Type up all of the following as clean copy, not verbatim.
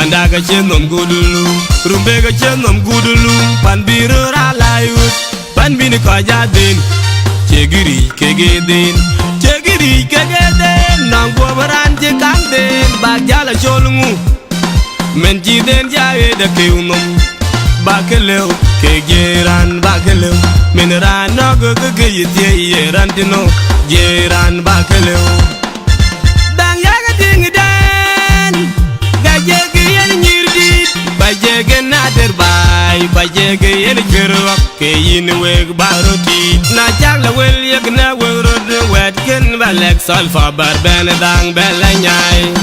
Panda ga chenom gudulu, rumbe ga chenom gudulu, pan biru ralayut, pan bini kaja din, chegiri kegeden, nang buabaran jekang den, bagjala cholungu, menji den jaye da keunum, bakeleu kegeran bakeleu, menran nogo kegeyit ye rantino, jeran bakeleu, dang yaga ding den, gajege yen nyirdi, bajege nader bay, bajege yen kerwak, keyin weg baroti, na jagla wel yeg na werod wet ken balek solfa barben dang belanyai.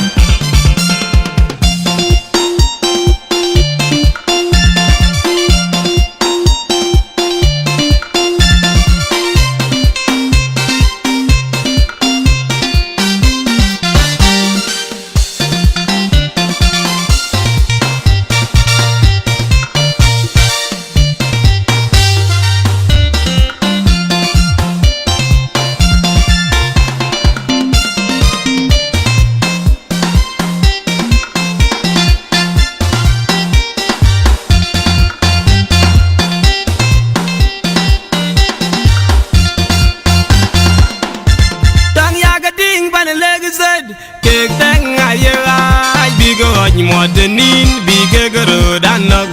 Kek teng ayai bigo modernin bige gero danog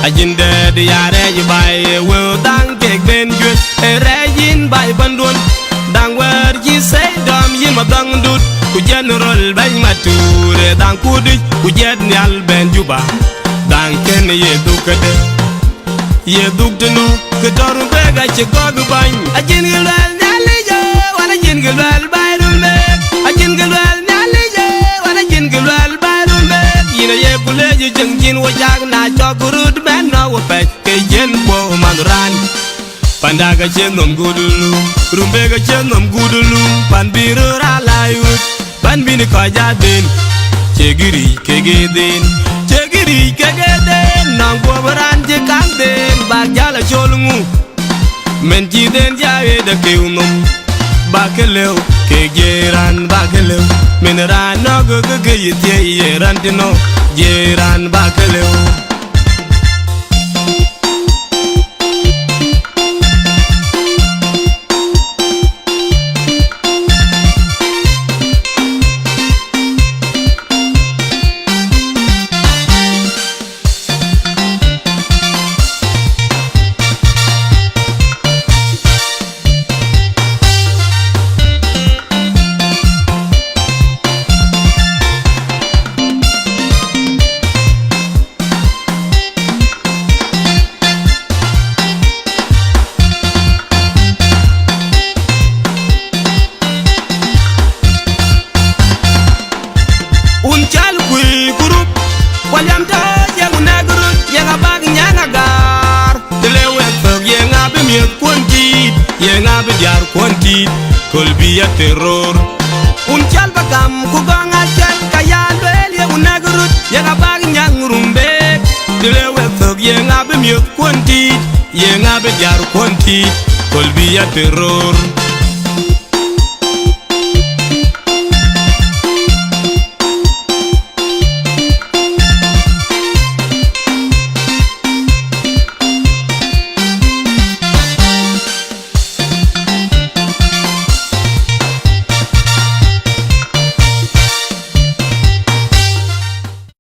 ajinde de yare bay wo dang kek ben gut rejin bay bandun dang wer ji say dom yima dang dut ku general bay mature dang kudi ku jet nyal ben juba dang ken ye dukade ye dukdeno ke toru bega che gog bañ ajin gel nyali je wala jin gel bay dum be ajin gel jeng wajag na chogurud ben no wapet ke jen bo manuran panda ga chenom gudulu rumbe ga chenom gudulu pan biru ralayut pan bini kaja din chegiri kegeden nang buabaran jekang den bagjala cholungu menji den jaye da keunum bakeleu kegeran bakeleu menran nogo kegeyit ye rantino jeran bakeleu. Walyam to yang nagrut yang abag yang agar telewe fog yang ab miet konti yang ab jar konti kolbiya terror unchal bagam ku gonga chal kayan wel yang nagrut yang abag yang rumbe telewe fog yang ab miet konti yang ab jar konti kolbiya terror